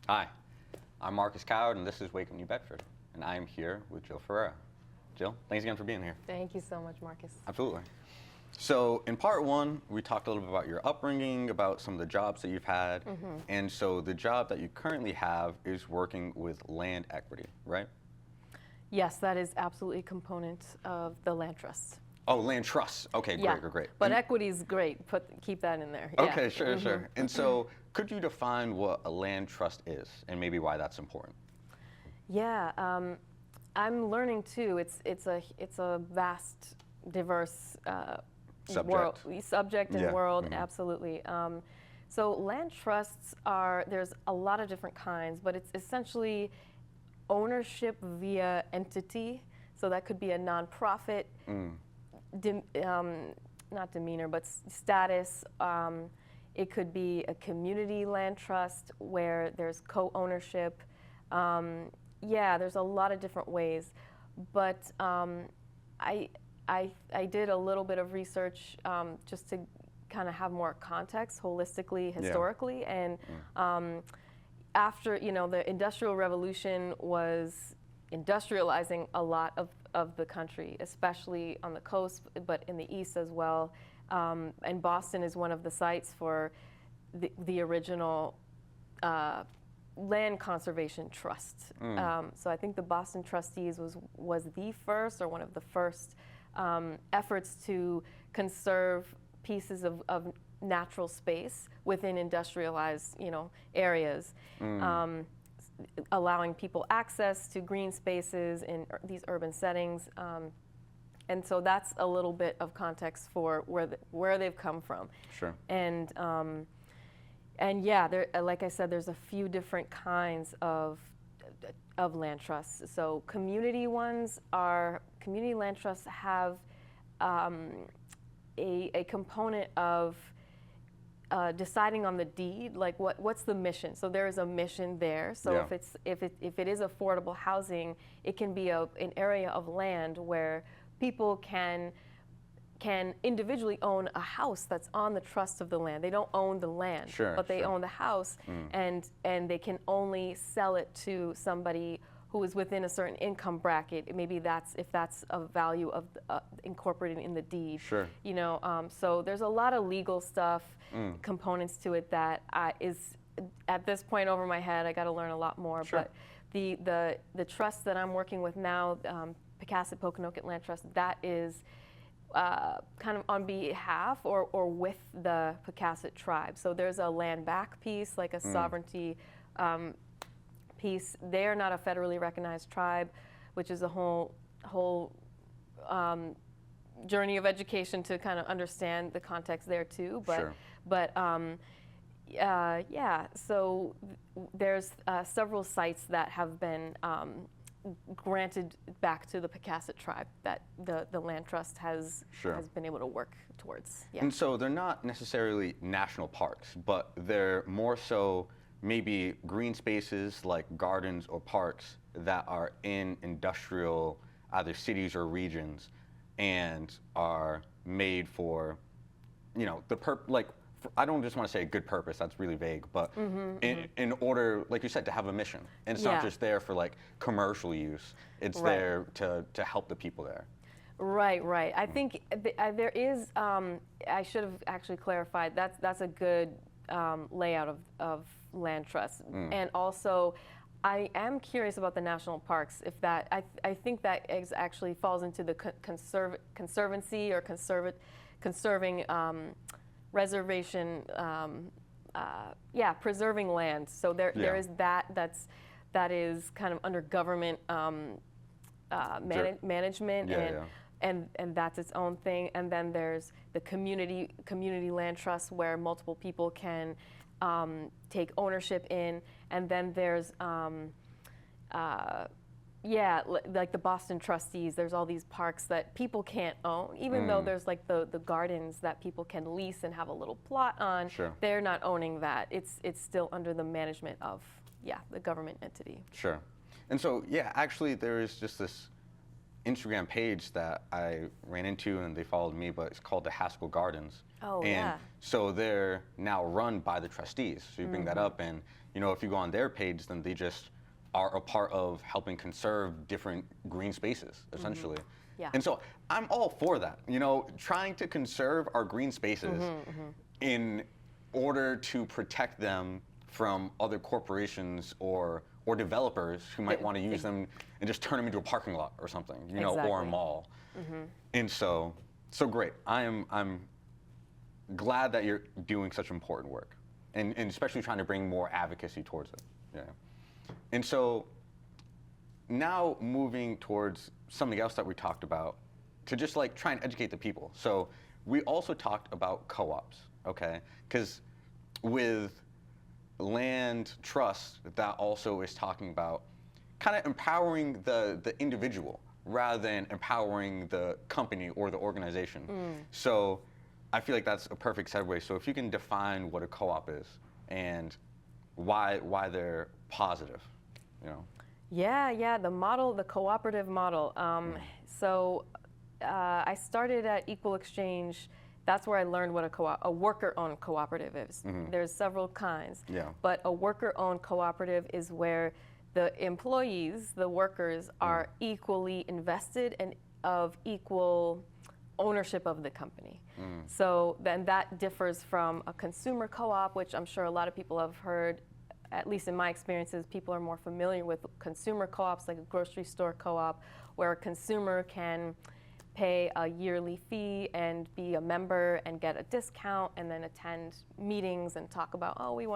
Hi, I'm Marcus Coward, and this is Wake Up New Bedford, and I am here with Jill Ferreira. Jill, thanks again for being here. Thank you so much, Marcus. Absolutely. So in part one, we talked a little bit about your upbringing, about some of the jobs that you've had, and so the job that you currently have is working with land equity, right? Yes, that is absolutely a component of the land trust. Oh, land trusts. Okay, Yeah, great. but equity is great. Keep that in there. Okay, Yeah. sure. And so could you define what a land trust is and maybe why that's important? Yeah, I'm learning too. It's a vast, diverse subject and world. Absolutely. So land trusts there's a lot of different kinds, but it's essentially ownership via entity. So that could be a nonprofit, not demeanor, but status. It could be a community land trust where there's co-ownership. Yeah, there's a lot of different ways, but I did a little bit of research just to kind of have more context, holistically, historically, and after the Industrial Revolution was industrializing a lot of the country, especially on the coast, but in the east as well. And Boston is one of the sites for the original land conservation trust. So I think the Boston Trustees was the first, or one of the first efforts to conserve pieces of natural space within industrialized areas. Allowing people access to green spaces in these urban settings. And so that's a little bit of context for where they've come from. Sure. And yeah, like I said, there's a few different kinds of land trusts. So community land trusts have a component of deciding on the deed, like what's the mission. So there is a mission there. So if it is affordable housing, it can be an area of land where people can individually own a house that's on the trust of the land. They don't own the land, but they own the house, and they can only sell it to somebody who is within a certain income bracket. Maybe if that's a value of incorporated in the deed. Sure. So there's a lot of legal stuff, components to it that is at this point over my head. I got to learn a lot more. Sure. But the trust that I'm working with now, Pecasset Pokanoket Land Trust, that is kind of on behalf or with the Pecasset tribe. So there's a land back piece, like a sovereignty piece. They're not a federally recognized tribe, which is a whole journey of education to kind of understand the context there too. But yeah, so there's several sites that have been granted back to the Pecasset tribe that the land trust has been able to work towards. Yeah. And so they're not necessarily national parks, but they're more so maybe green spaces like gardens or parks that are in industrial either cities or regions and are made for, I don't just want to say a good purpose, that's really vague, but in order, like you said, to have a mission. And it's not just there for like commercial use, it's there to help the people there. Right. I think there is, I should have actually clarified, that's a good layout of land trusts. And also, I am curious about the national parks. If that, I think that actually falls into the conservancy or conserving reservation, preserving land. So there is that is kind of under government management, and that's its own thing. And then there's the community land trust where multiple people can take ownership in, and then there's like the Boston Trustees. There's all these parks that people can't own, even though there's like the gardens that people can lease and have a little plot on. They're not owning that. It's still under the management of the government entity. Sure. And so actually there is just this Instagram page that I ran into and they followed me, but it's called the Haskell Gardens. Oh, And yeah. so they're now run by the trustees. So you bring that up, and if you go on their page, then they just are a part of helping conserve different green spaces, essentially. Yeah. And so I'm all for that. Trying to conserve our green spaces in order to protect them from other corporations or developers who might want to use them and just turn them into a parking lot or something, or a Exactly. mall. And so great. I'm glad that you're doing such important work, and especially trying to bring more advocacy towards it. Yeah. And so now moving towards something else that we talked about, to just like try and educate the people. So we also talked about co-ops, okay? Because with land trust, that also is talking about kind of empowering the individual rather than empowering the company or the organization. So I feel like that's a perfect segue. So if you can define what a co-op is and why they're positive, Yeah, the model, the cooperative model. So I started at Equal Exchange. That's where I learned what a worker-owned cooperative is. There's several kinds. Yeah. But a worker-owned cooperative is where the employees, the workers, are equally invested and of equal ownership of the company. So then that differs from a consumer co-op, which I'm sure a lot of people have heard. At least in my experiences, people are more familiar with consumer co-ops, like a grocery store co-op, where a consumer can pay a yearly fee and be a member and get a discount, and then attend meetings and talk about, oh, we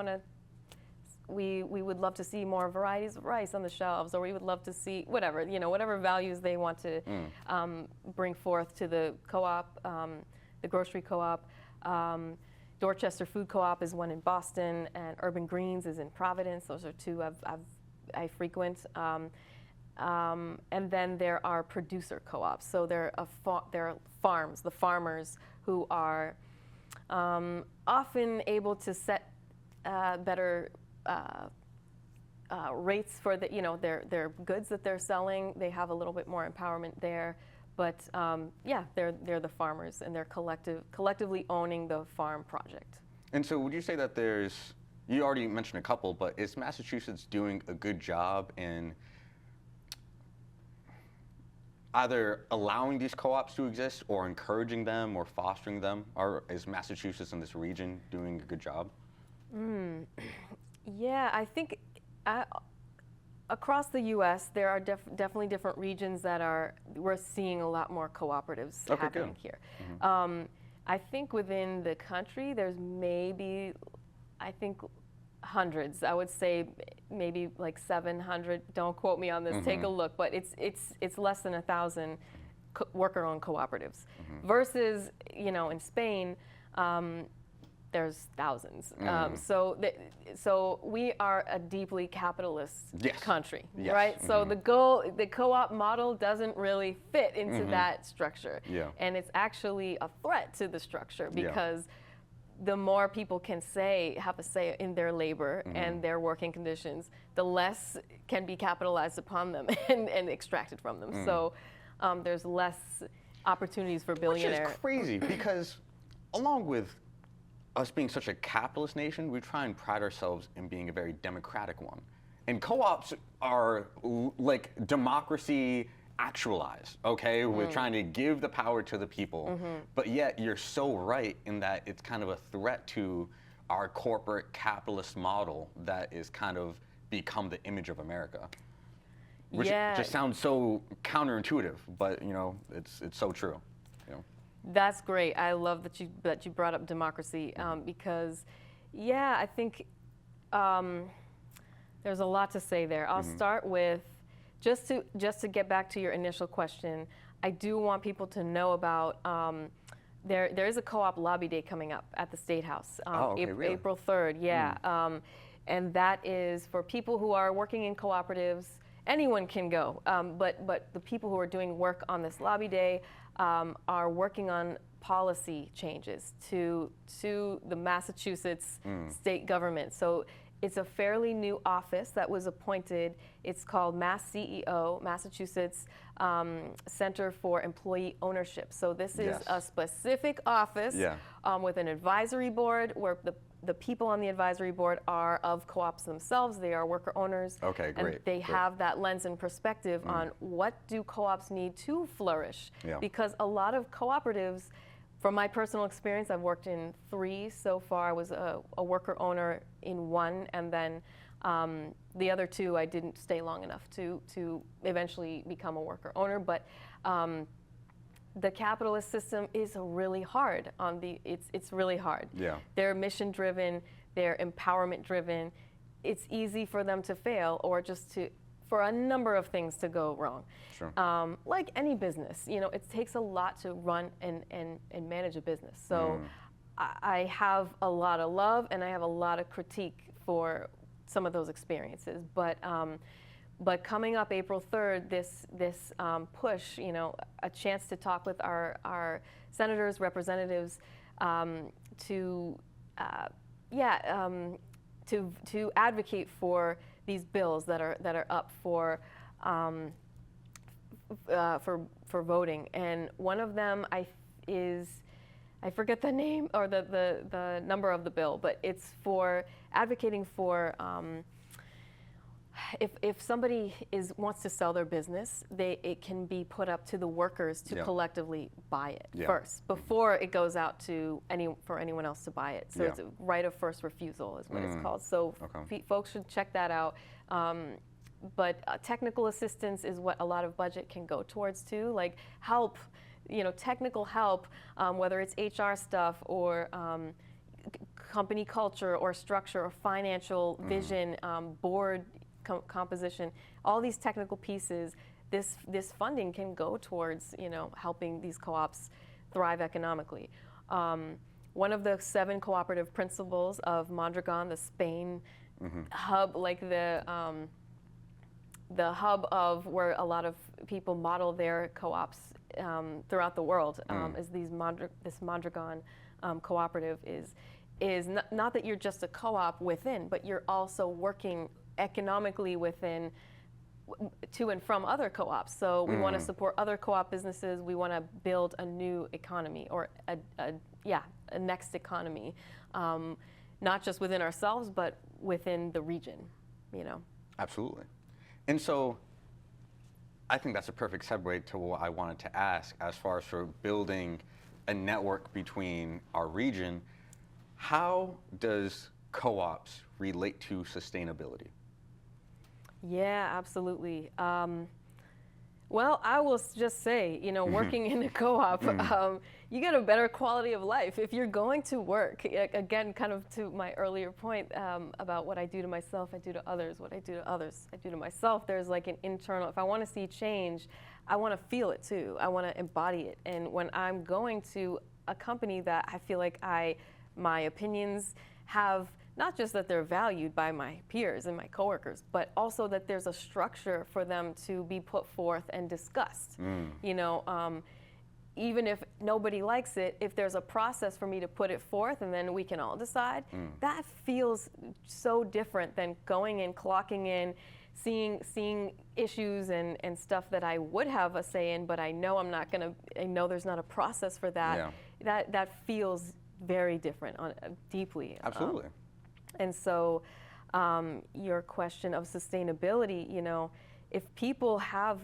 would love to see more varieties of rice on the shelves, or we would love to see whatever, whatever values they want to bring forth to the co-op, the grocery co-op. Dorchester Food Co-op is one in Boston, and Urban Greens is in Providence. Those are two I frequent. And then there are producer co-ops. So they're farms, the farmers who are often able to set better rates for their goods that they're selling. They have a little bit more empowerment there. But they're the farmers, and they're collectively owning the farm project. And so would you say that you already mentioned a couple, but is Massachusetts doing a good job in either allowing these co-ops to exist or encouraging them or fostering them? Or is Massachusetts in this region doing a good job? Yeah, I think across the U.S., there are definitely different regions we're seeing a lot more cooperatives happening here. I think within the country, there's maybe, hundreds. I would say maybe like 700. Don't quote me on this. Take a look, but it's less than 1,000 worker-owned cooperatives. Versus, in Spain, there's thousands. So we are a deeply capitalist country, right? So the co-op model doesn't really fit into that structure. And it's actually a threat to the structure, because the more people can have a say in their labor and their working conditions, the less can be capitalized upon them and extracted from them. So there's less opportunities for billionaires. Which is crazy, because along with us being such a capitalist nation, we try and pride ourselves in being a very democratic one. And co-ops are like democracy actualized, okay? We're trying to give the power to the people, but yet you're so right in that it's kind of a threat to our corporate capitalist model that is kind of become the image of America. Which just sounds so counterintuitive, but it's so true. That's great. I love that you brought up democracy, because, I think there's a lot to say there. I'll start with just to get back to your initial question. I do want people to know about there is a co-op lobby day coming up at the State House, really? April 3rd. And that is for people who are working in cooperatives. Anyone can go, but the people who are doing work on this lobby day are working on policy changes to the Massachusetts state government. So It's a fairly new office that was appointed. It's called MassCEO, Massachusetts Center for Employee Ownership. So this is Yes. a specific office Yeah. with an advisory board where the people on the advisory board are of co-ops themselves. They are worker owners. Okay, great. And they Great. have that lens and perspective on what do co-ops need to flourish. Yeah. Because a lot of cooperatives, from my personal experience, I've worked in 3 so far. I was a worker owner in 1, and then the other 2 I didn't stay long enough to eventually become a worker owner. But the capitalist system is really hard on it's really hard. Yeah. They're mission driven, they're empowerment driven. It's easy for them to fail or just for a number of things to go wrong. Sure. Like any business, it takes a lot to run and manage a business. So I have a lot of love and I have a lot of critique for some of those experiences. But coming up April 3rd, this push, a chance to talk with our senators, representatives, to advocate for these bills that are up for voting. And one of them I forget the name or the number of the bill, but it's for advocating for if somebody wants to sell their business, it can be put up to the workers to collectively buy it first before it goes out to for anyone else to buy it. So it's a right of first refusal is what it's called. So folks should check that out. But technical assistance is what a lot of budget can go towards too, like help, technical help, whether it's HR stuff or company culture or structure or financial vision, board composition, all these technical pieces. This funding can go towards helping these co-ops thrive economically. One of the 7 cooperative principles of Mondragon, the Spain hub, like the hub of where a lot of people model their co-ops throughout the world, is this Mondragon cooperative is not that you're just a co-op within, but you're also working economically within to and from other co-ops. So we want to support other co-op businesses. We want to build a new economy or a next economy, not just within ourselves, but within the region, Absolutely. And so I think that's a perfect segue to what I wanted to ask as far as for building a network between our region. How does co-ops relate to sustainability? Yeah, absolutely. Well, I will just say, working in a co-op, you get a better quality of life. If you're going to work, again, kind of to my earlier point about what I do to myself, I do to others. What I do to others, I do to myself. There's like an internal, if I want to see change, I want to feel it too. I want to embody it. And when I'm going to a company that I feel like my opinions have, not just that they're valued by my peers and my coworkers, but also that there's a structure for them to be put forth and discussed. Even if nobody likes it, if there's a process for me to put it forth and then we can all decide, that feels so different than going in, clocking in, seeing issues and stuff that I would have a say in, but I know I know there's not a process for that. That feels very different deeply. Absolutely. And so your question of sustainability, if people have,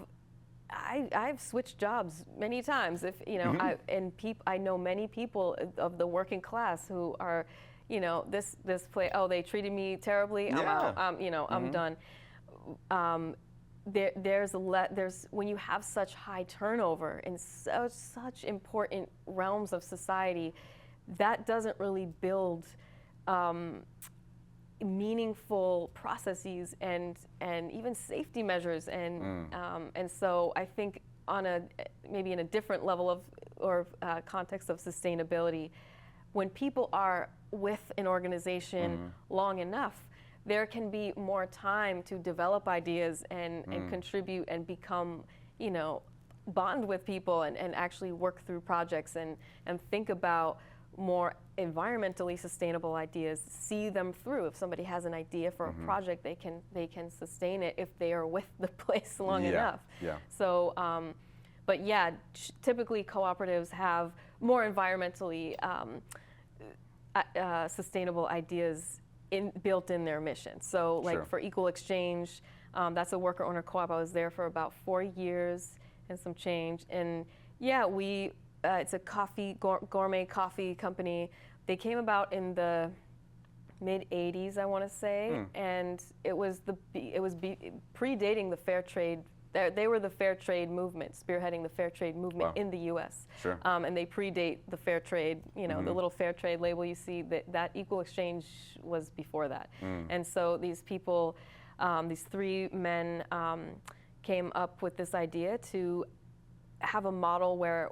I've switched jobs many times. If I know many people of the working class who are, this place. Oh, they treated me terribly. I'm out. I'm done. There's when you have such high turnover in such important realms of society, that doesn't really build meaningful processes and even safety measures and so I think on maybe in a different level of or context of sustainability, when people are with an organization long enough, there can be more time to develop ideas and contribute and become bond with people and actually work through projects and think about more environmentally sustainable ideas, see them through. If somebody has an idea for a project, they can sustain it if they are with the place long enough. Yeah. So, but yeah, typically cooperatives have more environmentally sustainable ideas built in their mission. So, like Sure. for Equal Exchange, that's a worker-owner co-op. I was there for about 4 years and some change. And yeah, it's a gourmet coffee company. They came about in the mid '80s, I want to say, and it was predating the fair trade. They were the fair trade movement, spearheading the fair trade movement in the U.S. Sure. And they predate the fair trade. You know, the little fair trade label you see. That Equal Exchange was before that. And so these people, these 3 men, came up with this idea to have a model where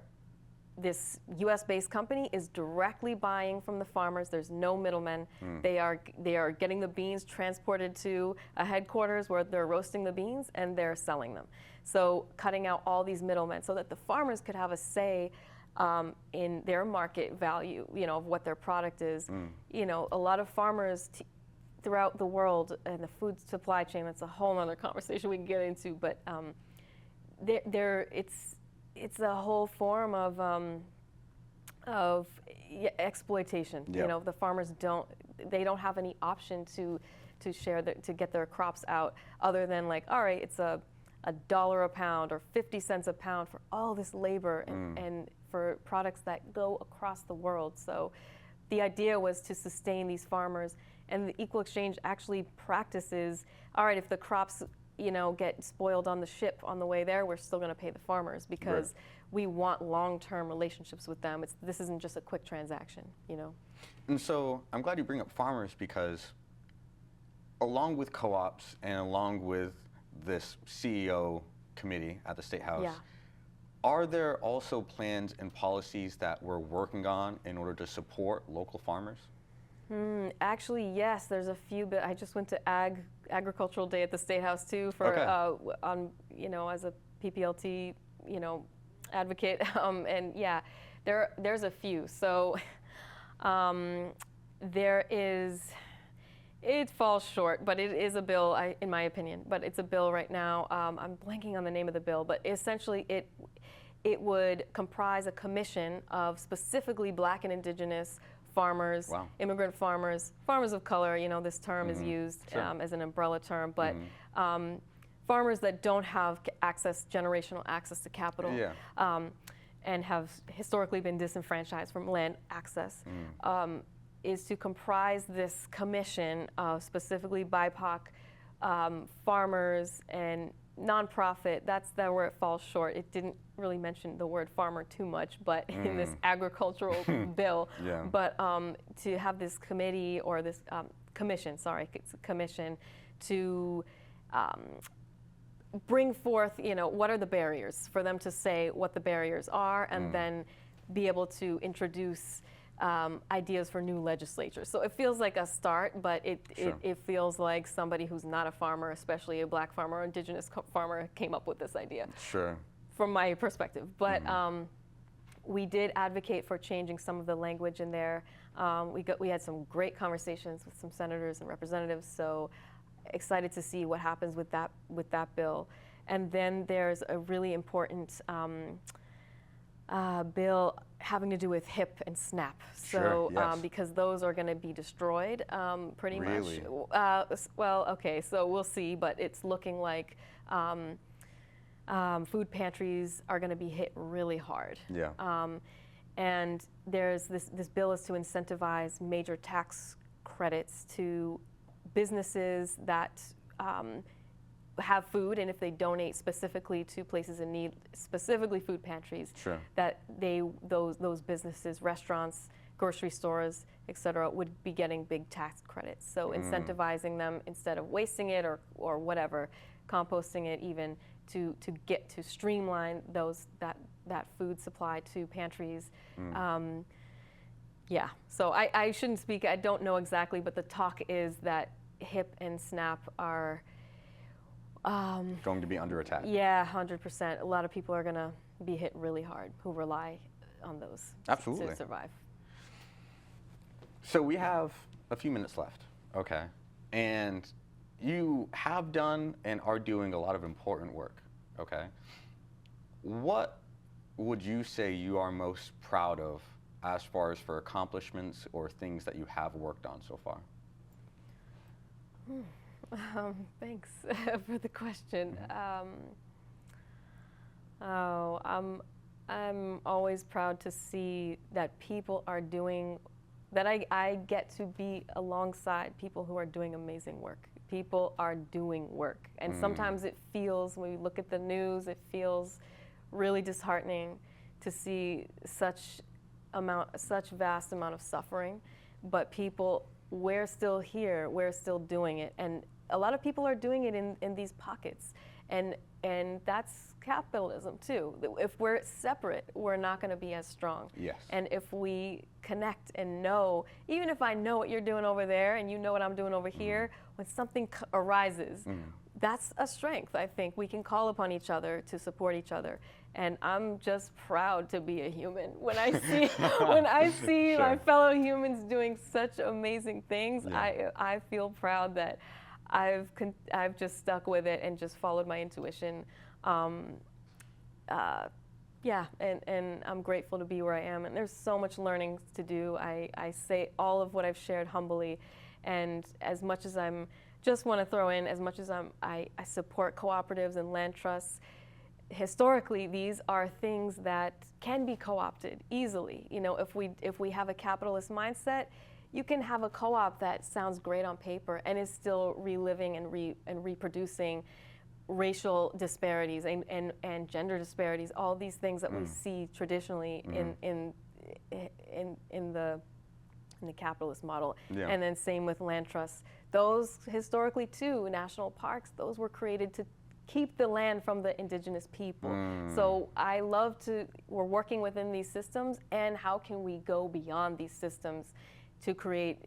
this U.S.-based company is directly buying from the farmers. There's no middlemen. They are getting the beans transported to a headquarters where they're roasting the beans and they're selling them. So cutting out all these middlemen so that the farmers could have a say in their market value, you know, of what their product is. You know, a lot of farmers throughout the world and the food supply chain, that's a whole other conversation we can get into, but it's a whole form of exploitation. Yep. You know, the farmers don't have any option to get their crops out other than like, all right, it's $1 a pound or 50 cents a pound for all this labor and for products that go across the world. So the idea was to sustain these farmers, and the Equal Exchange actually practices, all right, if the crops, you know, get spoiled on the ship on the way there, we're still going to pay the farmers because we want long-term relationships with them. This isn't just a quick transaction, you know. And so I'm glad you bring up farmers, because along with co-ops and along with this CEO committee at the State House, are there also plans and policies that we're working on in order to support local farmers? Actually, yes. There's a few. But I just went to Agricultural Day at the State House too for on, you know, as a PPLT, you know, advocate. And yeah, there's a few. So there is. It falls short, but it is a bill, in my opinion. But it's a bill right now. I'm blanking on the name of the bill, but essentially it would comprise a commission of specifically Black and Indigenous farmers, immigrant farmers, farmers of color. You know, this term is used as an umbrella term, but farmers that don't have generational access to capital, and have historically been disenfranchised from land access. Is to comprise this commission of specifically BIPOC farmers and nonprofit. That's where it falls short. It didn't really mention the word farmer too much, but in this agricultural bill. But to have this committee or this commission, it's a commission to bring forth, you know, what are the barriers, for them to say what the barriers are, and then be able to introduce ideas for new legislatures. So it feels like a start, but it feels like somebody who's not a farmer, especially a Black farmer or Indigenous farmer, came up with this idea. Sure. From my perspective. But we did advocate for changing some of the language in there. We had some great conversations with some senators and representatives, so excited to see what happens with that bill. And then there's a really important bill having to do with HIP and SNAP. So, because those are going to be destroyed pretty much. Well, okay, so we'll see, but it's looking like food pantries are going to be hit really hard. And there's this bill is to incentivize major tax credits to businesses that have food, and if they donate specifically to places in need, specifically food pantries, that those businesses, restaurants, grocery stores, et cetera, would be getting big tax credits. So incentivizing them instead of wasting it or whatever, composting it even to streamline that food supply to pantries. Yeah, so I shouldn't speak, I don't know exactly, but the talk is that HIP and SNAP are going to be under attack. Yeah, 100%. A lot of people are going to be hit really hard who rely on those to survive. So we have a few minutes left, okay? And you have done and are doing a lot of important work, okay? What would you say you are most proud of as far as for accomplishments or things that you have worked on so far? Thanks for the question. I'm always proud to see that people are doing, that I get to be alongside people who are doing amazing work. People are doing work. And sometimes it feels, when we look at the news, it feels really disheartening to see such vast amount of suffering. But people, we're still here, we're still doing it. And a lot of people are doing it in these pockets. And that's capitalism too. If we're separate, we're not going to be as strong. Yes. And if we connect and know, even if I know what you're doing over there and you know what I'm doing over here, when something arises, that's a strength. I think we can call upon each other to support each other. And I'm just proud to be a human. When I see Sure. my fellow humans doing such amazing things, Yeah. I feel proud that I've just stuck with it and just followed my intuition. Yeah, and I'm grateful to be where I am. And there's so much learning to do. I say all of what I've shared humbly, and as much as I'm, just want to throw in, as much as I support cooperatives and land trusts, historically these are things that can be co-opted easily. You know, if we have a capitalist mindset, you can have a co-op that sounds great on paper and is still reliving and reproducing racial disparities and gender disparities, all these things that we see traditionally in the capitalist model. Yeah. And then same with land trusts. Those historically too, national parks, those were created to keep the land from the indigenous people. So I love we're working within these systems, and how can we go beyond these systems to create,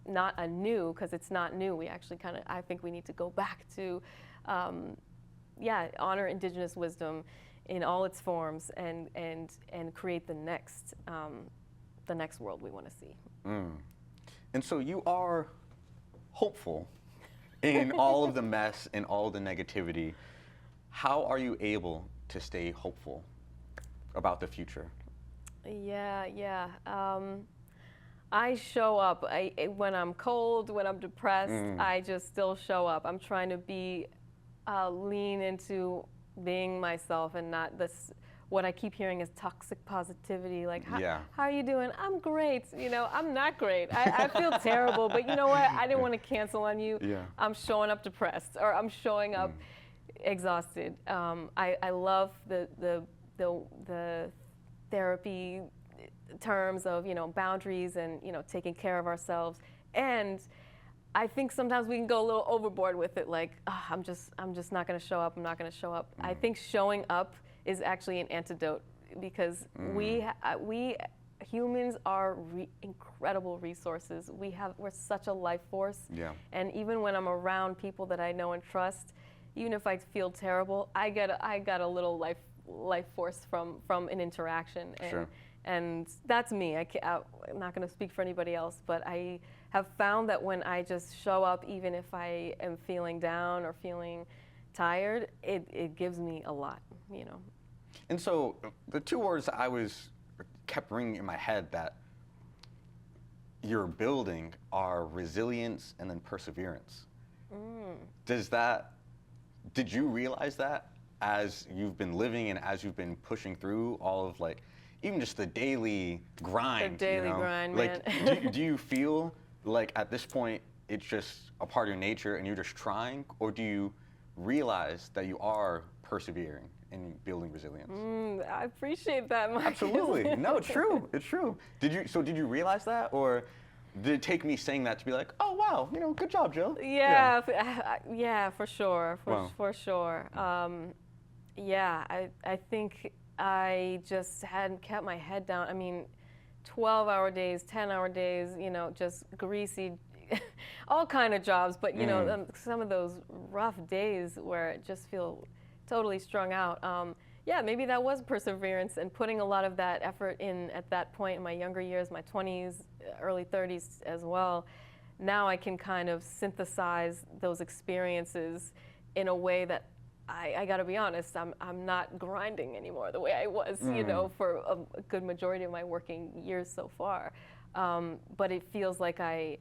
not a new, because it's not new, we actually I think we need to go back to, honor indigenous wisdom in all its forms and create the next world we want to see. And so you are hopeful in all of the mess and all the negativity. How are you able to stay hopeful about the future? Yeah. I show up. When I'm cold, when I'm depressed, I just still show up. I'm trying to lean into being myself and not this, what I keep hearing is toxic positivity. Like, how are you doing? I'm great. You know, I'm not great. I feel terrible, but you know what? I didn't want to cancel on you. Yeah. I'm showing up depressed, or I'm showing up exhausted. I love the therapy terms of, boundaries and, taking care of ourselves. And I think sometimes we can go a little overboard with it, like, I'm just not going to show up. I'm not going to show up. I think showing up is actually an antidote, because we humans are incredible resources. We're such a life force. Yeah. And even when I'm around people that I know and trust, even if I feel terrible, I got a little life force from an interaction. And, sure. And that's me. I'm not going to speak for anybody else, but I have found that when I just show up, even if I am feeling down or feeling tired, it gives me a lot, And so the two words I kept ringing in my head that you're building are resilience and then perseverance. Did you realize that as you've been living and as you've been pushing through all of, like, even just the daily grind? The daily grind, man. Like, do you feel like at this point it's just a part of your nature and you're just trying, or do you realize that you are persevering and building resilience? I appreciate that, Mike. Absolutely. No, it's true. It's true. Did you realize that, or did it take me saying that to be like, oh wow, good job, Jill? Yeah, for sure, for sure. I think I just hadn't kept my head down. I mean, 12-hour days, 10-hour days, just greasy, all kind of jobs. But some of those rough days where I just feel totally strung out. Yeah, maybe that was perseverance and putting a lot of that effort in at that point in my younger years, my 20s, early 30s as well. Now I can kind of synthesize those experiences in a way that I got to be honest, I'm not grinding anymore the way I was, you know, for a good majority of my working years so far. But it feels like I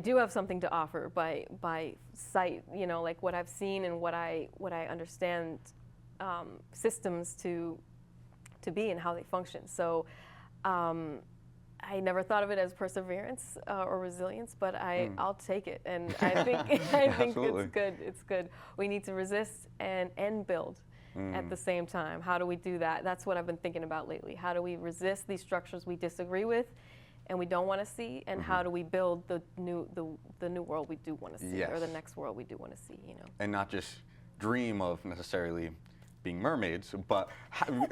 do have something to offer by sight, you know, like what I've seen and what I understand systems to be and how they function. So I never thought of it as perseverance or resilience, but I'll take it, and I think I think it's good. It's good. We need to resist and build at the same time. How do we do that? That's what I've been thinking about lately. How do we resist these structures we disagree with and we don't want to see, and how do we build the new world we do want to see, or the next world we do want to see, you know? And not just dream of necessarily being mermaids, but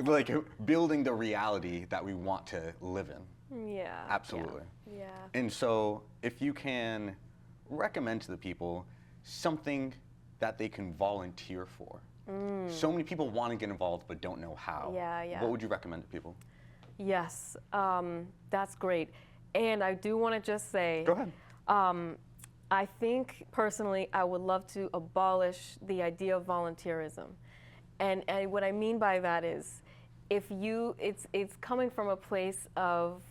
like building the reality that we want to live in. Yeah. Absolutely. Yeah. And so if you can recommend to the people something that they can volunteer for. So many people want to get involved but don't know how. Yeah. What would you recommend to people? Yes, that's great. And I do want to just say, go ahead. I think personally I would love to abolish the idea of volunteerism. And what I mean by that is, if it's coming from a place of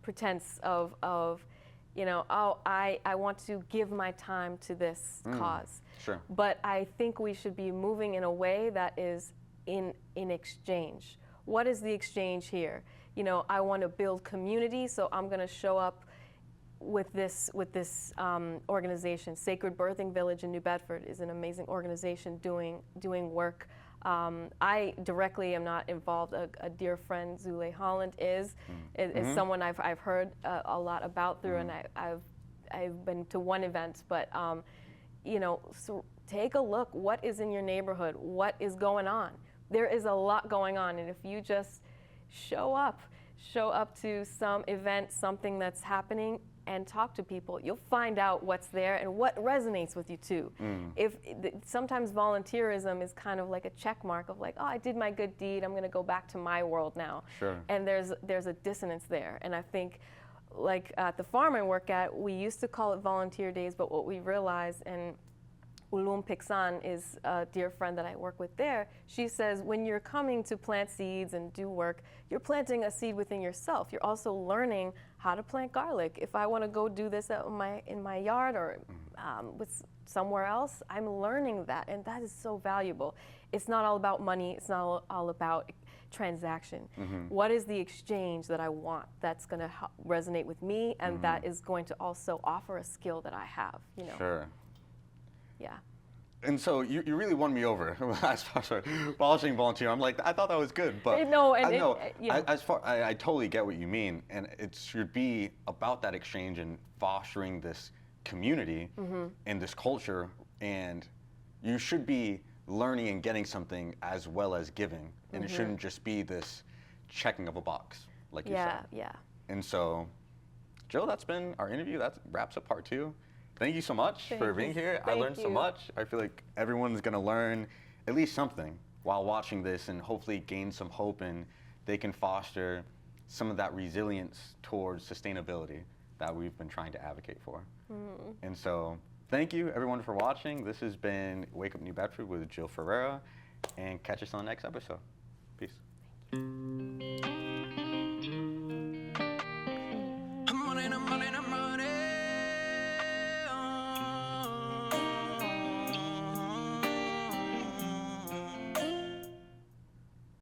pretense of, you know, oh, I want to give my time to this cause. Sure. But I think we should be moving in a way that is in exchange. What is the exchange here? You know, I want to build community, so I'm going to show up with this organization. Sacred Birthing Village in New Bedford is an amazing organization doing work. I directly am not involved. A dear friend, Zule Holland, is someone I've heard a lot about through, and I've been to one event. But you know, so take a look. What is in your neighborhood? What is going on? There is a lot going on, and if you just show up to some event, something that's happening, and talk to people, you'll find out what's there and what resonates with you too. Sometimes volunteerism is kind of like a check mark of like, oh, I did my good deed, I'm gonna go back to my world now. Sure. And there's a dissonance there. And I think, like at the farm I work at, we used to call it volunteer days, but what we realized, and Ulum Pixan is a dear friend that I work with there. She says when you're coming to plant seeds and do work, you're planting a seed within yourself. You're also learning how to plant garlic. If I want to go do this in my yard or with somewhere else, I'm learning that, and that is so valuable. It's not all about money. It's not all about transaction. What is the exchange that I want that's going to resonate with me, and that is going to also offer a skill that I have, you know? Sure. Yeah. And so you really won me over as far as abolishing volunteer. I'm like, I thought that was good, but I totally get what you mean, and it should be about that exchange and fostering this community and this culture, and you should be learning and getting something as well as giving, and it shouldn't just be this checking of a box, like you said. Yeah. And so, Jill, that's been our interview. That wraps up part 2. Thank you so much for being here. I learned so much. I feel like everyone's going to learn at least something while watching this, and hopefully gain some hope, and they can foster some of that resilience towards sustainability that we've been trying to advocate for. And so thank you everyone for watching. This has been Wake Up New Bedford with Jill Ferreira, and catch us on the next episode. Peace.